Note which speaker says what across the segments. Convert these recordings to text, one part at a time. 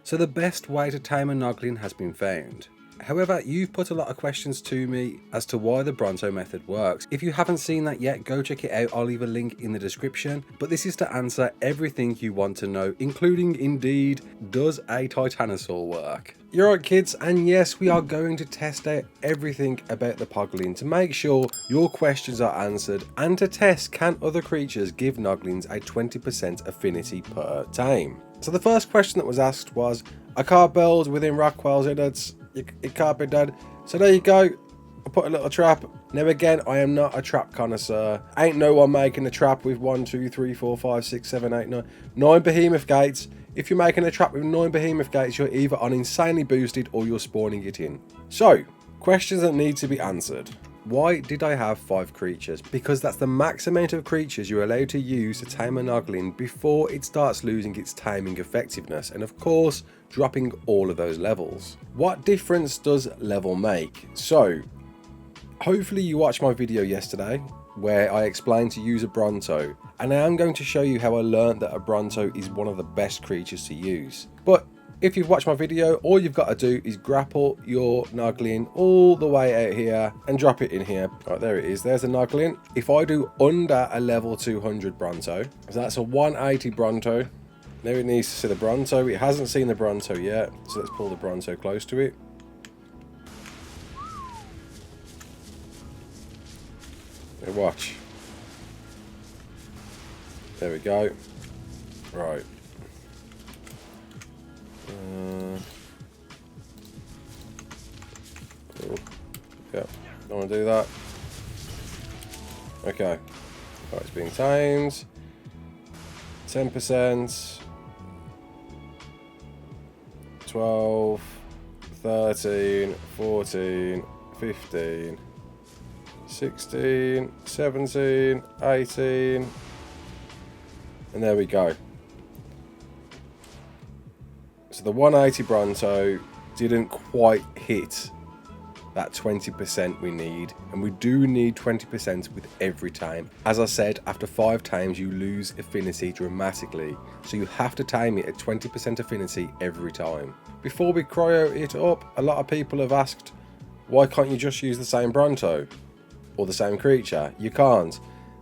Speaker 1: So the best way to tame a Noglin has been found. However, you've put a lot of questions to me as to why the Bronto method works. If you haven't seen that yet, go check it out. I'll leave a link in the description. But this is to answer everything you want to know, including, indeed, does a Titanosaur work? You're right, kids, and yes, we are going to test out everything about the Poglin to make sure your questions are answered, and to test can other creatures give Noglins a 20% affinity per tame. So the first question that was asked was, I can't build within Rockwell's Innards. It can't be done. So there you go. I put a little trap. Now again, I am not a trap connoisseur. Ain't no one making a trap with 1, 2, 3, 4, 5, 6, 7, 8, 9. 9 behemoth gates. If you're making a trap with 9 behemoth gates, you're either on insanely boosted or you're spawning it in. So, questions that need to be answered. Why did I have 5 creatures? Because that's the max amount of creatures you're allowed to use to tame a Noglin before it starts losing its taming effectiveness, and of course dropping all of those levels. What difference does level make? So hopefully you watched my video yesterday where I explained to use a Bronto, and I am going to show you how I learned that a Bronto is one of the best creatures to use. But if you've watched my video, all you've got to do is grapple your Noglin all the way out here and drop it in here. Right, there it is. There's a Noglin. If I do under a level 200 Bronto, so that's a 180 Bronto. Now it needs to see the Bronto. It hasn't seen the Bronto yet, so let's pull the Bronto close to it. Now watch. There we go. Right. Yeah, don't want to do that. Okay. Right, it's being tamed. 10%. 12. 13. 14. 15. 16. 17. 18. And there we go. So the 180 Bronto didn't quite hit that 20% we need, and we do need 20% with every time. As I said, after 5 times you lose affinity dramatically, so you have to tame it at 20% affinity every time. Before we cryo it up, a lot of people have asked, why can't you just use the same Bronto or the same creature? You can't.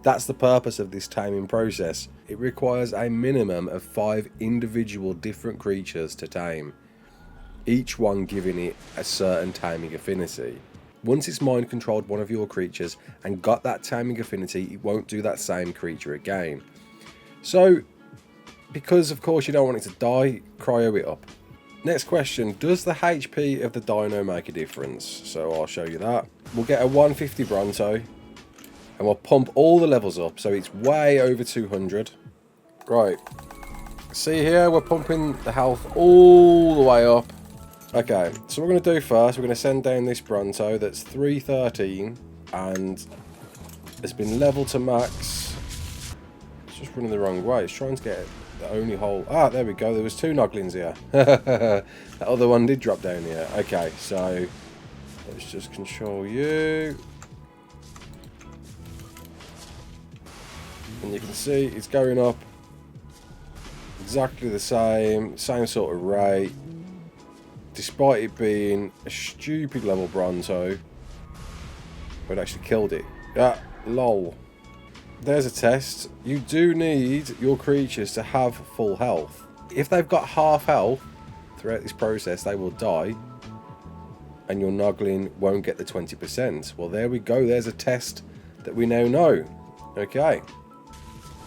Speaker 1: That's the purpose of this taming process. It requires a minimum of 5 individual different creatures to tame, each one giving it a certain taming affinity. Once it's mind controlled one of your creatures and got that taming affinity, it won't do that same creature again. So, because of course you don't want it to die, cryo it up. Next question, does the HP of the dino make a difference? So I'll show you that. We'll get a 150 Bronto, and we'll pump all the levels up, so it's way over 200. Right, see here, we're pumping the health all the way up. Okay, so what we're going to do first, we're going to send down this Bronto that's 313, and it's been leveled to max. It's just running the wrong way, it's trying to get the only hole. Ah, there we go, there was 2 Noglins here. That other one did drop down here. Okay, so let's just control you. And you can see it's going up exactly the same sort of rate, despite it being a stupid level Bronto. It actually killed it. Yeah, lol. There's a test. You do need your creatures to have full health. If they've got half health throughout this process, they will die, and your Noglin won't get the 20%. Well, there we go. There's a test that we now know. Okay.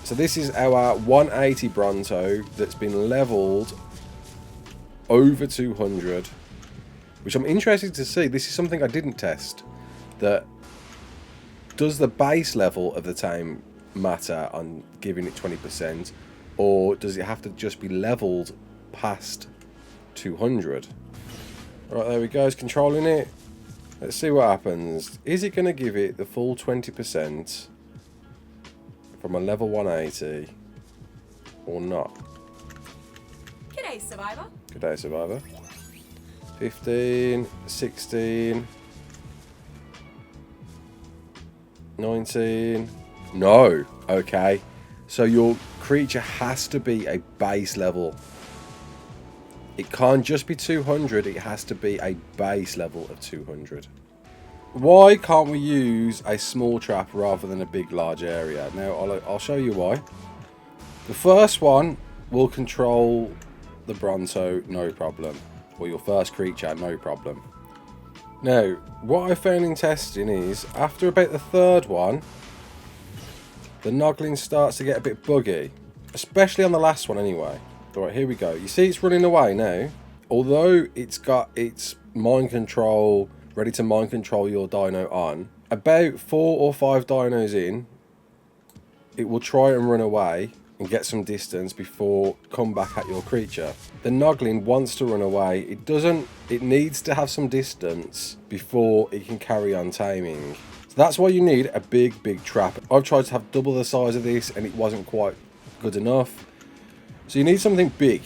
Speaker 1: So this is our 180 Bronto that's been leveled over 200, which I'm interested to see. This is something I didn't test. That does the base level of the tame matter on giving it 20%, or does it have to just be leveled past 200? Right, there we go. It's controlling it. Let's see what happens. Is it going to give it the full 20%? From a level 180 or not?
Speaker 2: G'day, Survivor.
Speaker 1: G'day, Survivor. 15, 16, 19. No. Okay. So your creature has to be a base level It can't just be 200, it has to be a base level of 200. Why can't we use a small trap rather than a big large area? Now I'll show you why. The first one will control the Bronto, no problem. Or your first creature, no problem. Now, what I found in testing is, after about the third one, the Noglin starts to get a bit buggy. Especially on the last one anyway. Alright, here we go. You see it's running away now. Although it's got its mind control, ready to mind control your dino on, about 4 or 5 dinos in, it will try and run away and get some distance before come back at your creature. The Noglin wants to run away. It needs to have some distance before it can carry on taming. So that's why you need a big trap. I've tried to have double the size of this and it wasn't quite good enough. So you need something big.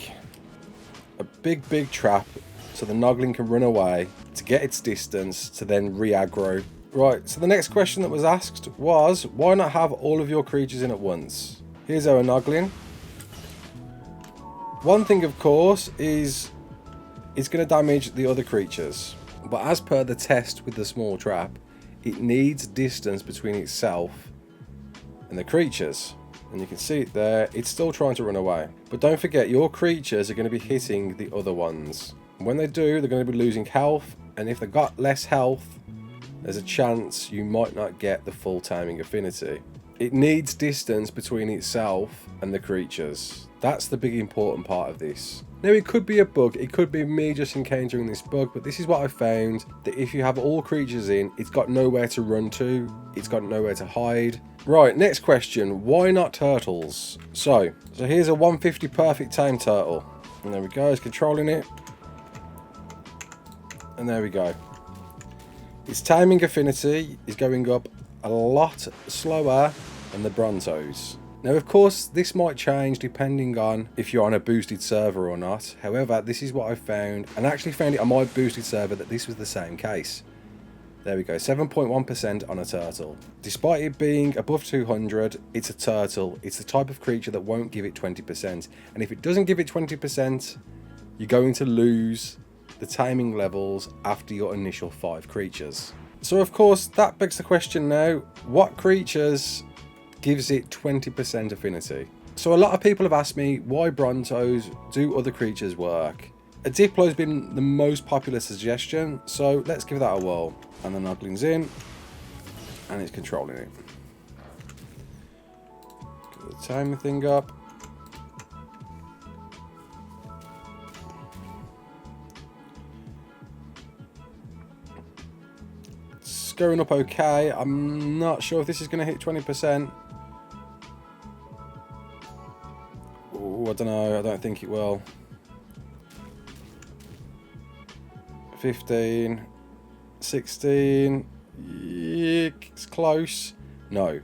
Speaker 1: A big trap so the Noglin can run away to get its distance to then re-aggro. Right, so the next question that was asked was, why not have all of your creatures in at once? Here's our Noglin. One thing, of course, is it's going to damage the other creatures. But as per the test with the small trap, it needs distance between itself and the creatures. And you can see it there, it's still trying to run away. But don't forget, your creatures are going to be hitting the other ones. And when they do, they're going to be losing health. And if they've got less health, there's a chance you might not get the full taming affinity. It needs distance between itself and the creatures. That's the big important part of this. Now, it could be a bug, it could be me just encountering this bug, but this is what I found, that if you have all creatures in, it's got nowhere to run to, it's got nowhere to hide. Right, next question, why not turtles? So here's a 150 Perfect Tame turtle. And there we go, it's controlling it. And there we go. Its taming affinity is going up a lot slower than the Brontos. Now, of course, this might change depending on if you're on a boosted server or not. However, this is what I found, and I actually found it on my boosted server that this was the same case. There we go, 7.1% on a turtle. Despite it being above 200, it's a turtle. It's the type of creature that won't give it 20%. And if it doesn't give it 20%, you're going to lose the taming levels after your initial 5 creatures. So, of course, that begs the question now, what creatures gives it 20% affinity? So a lot of people have asked me, why Brontos? Do other creatures work? A Diplo has been the most popular suggestion, so let's give that a whirl. And the Noglin's in, and it's controlling it. Get the timer thing up. It's going up okay. I'm not sure if this is going to hit 20%. Oh, I don't know. I don't think it will. 15, 16, it's close. No.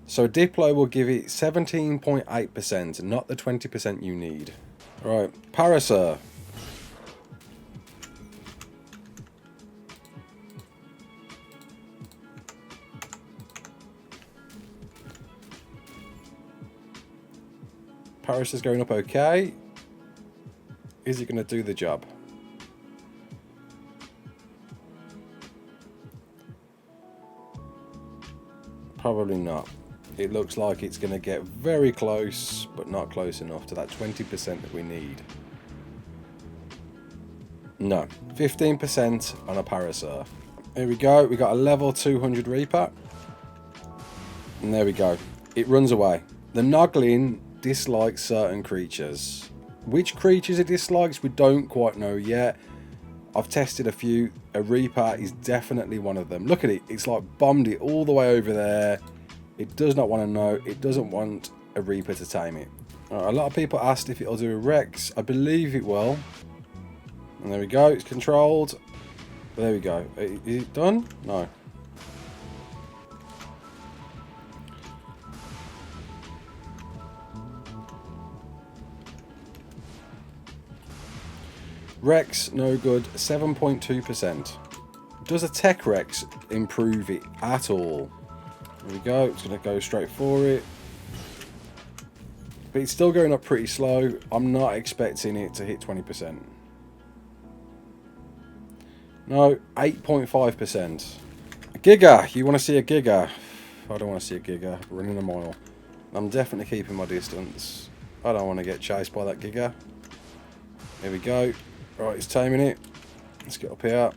Speaker 1: So Diplo will give it 17.8%, not the 20% you need. Right, Parasaur. Parasaur's going up okay. Is it going to do the job? Probably not. It looks like it's going to get very close, but not close enough to that 20% that we need. No, 15% on a Parasaur. Here we go, we got a level 200 Reaper. And there we go. It runs away. The Noglin dislikes certain creatures. Which creatures it dislikes, we don't quite know yet. I've tested a few. A Reaper is definitely one of them. Look at it. It's like bombed it all the way over there. It does not want to know. It doesn't want a Reaper to tame it. Right, a lot of people asked if it'll do a Rex. I believe it will. And there we go. It's controlled. There we go. Is it done? No. Rex, no good, 7.2%. Does a Tech Rex improve it at all? There we go, it's going to go straight for it. but it's still going up pretty slow. I'm not expecting it to hit 20%. No, 8.5%. A giga. You want to see a giga? I don't want to see a giga running a mile. I'm definitely keeping my distance. I don't want to get chased by that giga. Here we go. Right, it's taming it. Let's get up here.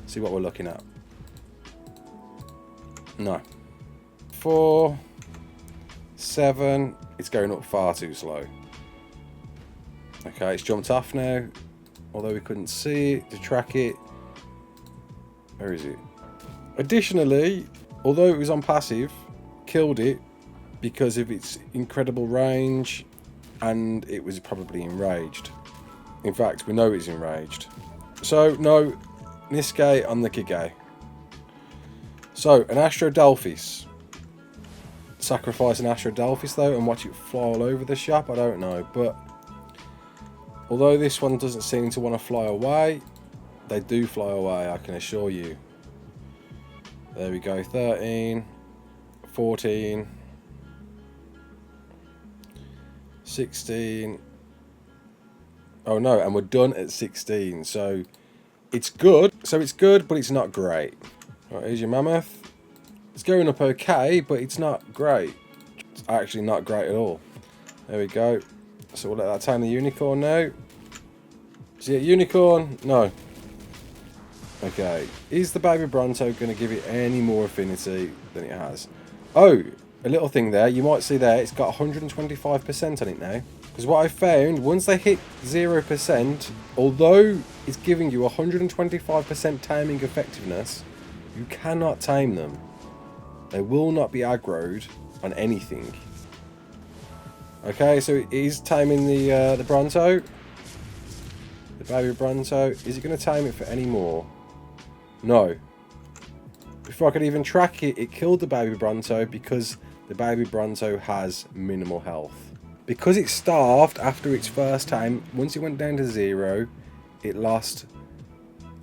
Speaker 1: See what we're looking at. No. 4, 7. It's going up far too slow. Okay, it's jumped off now. Although we couldn't see it to track it. Where is it? Additionally, although it was on passive, killed it because of its incredible range, and it was probably enraged. In fact, we know it's enraged. So, no, Niske on the Kige. So, an Astrodelphis. Sacrifice an Astrodelphis though and watch it fly all over the shop? I don't know, but although this one doesn't seem to want to fly away, they do fly away, I can assure you. There we go, 13, 14, 16. Oh no, and we're done at 16, so it's good. So it's good, but it's not great. Right, here's your mammoth. It's going up okay, but it's not great. It's actually not great at all. There we go. So we'll let that tame the unicorn now. Is it a unicorn? No. Okay. Is the baby Bronto going to give it any more affinity than it has? Oh, a little thing there. You might see there, it's got 125% on it now. Because what I found, once they hit 0%, although it's giving you 125% taming effectiveness, you cannot tame them. They will not be aggroed on anything. Okay, so it is taming the Bronto. The baby Bronto. Is it going to tame it for any more? No. Before I could even track it, it killed the baby Bronto because the baby Bronto has minimal health. Because it starved after its first tame, once it went down to 0, it lost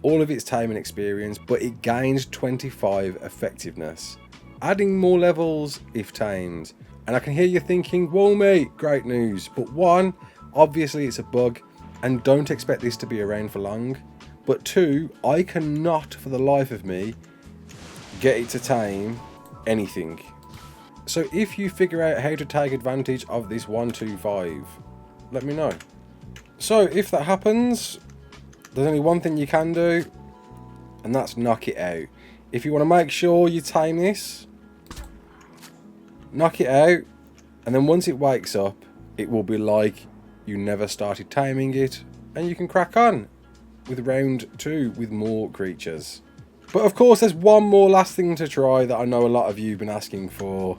Speaker 1: all of its taming experience, but it gained 25 effectiveness. Adding more levels if tamed. And I can hear you thinking, whoa mate, great news. But one, obviously it's a bug, and don't expect this to be around for long. But two, I cannot for the life of me get it to tame anything. So if you figure out how to take advantage of this 125, let me know. So if that happens, there's only one thing you can do, and that's knock it out. If you want to make sure you tame this, knock it out, and then once it wakes up, it will be like you never started taming it, and you can crack on with round 2 with more creatures. But of course, there's one more last thing to try that I know a lot of you have been asking for.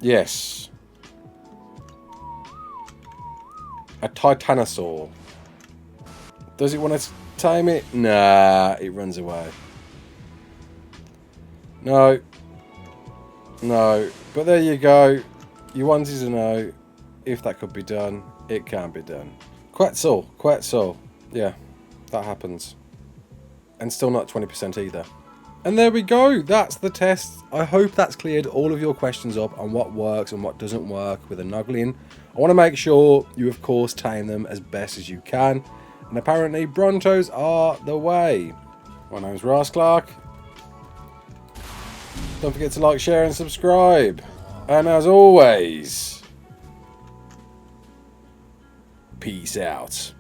Speaker 1: Yes. A Titanosaur. Does it want to tame it? Nah, it runs away. No. No. But there you go. You wanted to know if that could be done. It can be done. Quetzal. Yeah, that happens. And still not 20% either. And there we go. That's the test. I hope that's cleared all of your questions up on what works and what doesn't work with a Noglin. I want to make sure you, of course, tame them as best as you can. And apparently, Brontos are the way. My name's Ross Clark. Don't forget to like, share, and subscribe. And as always, peace out.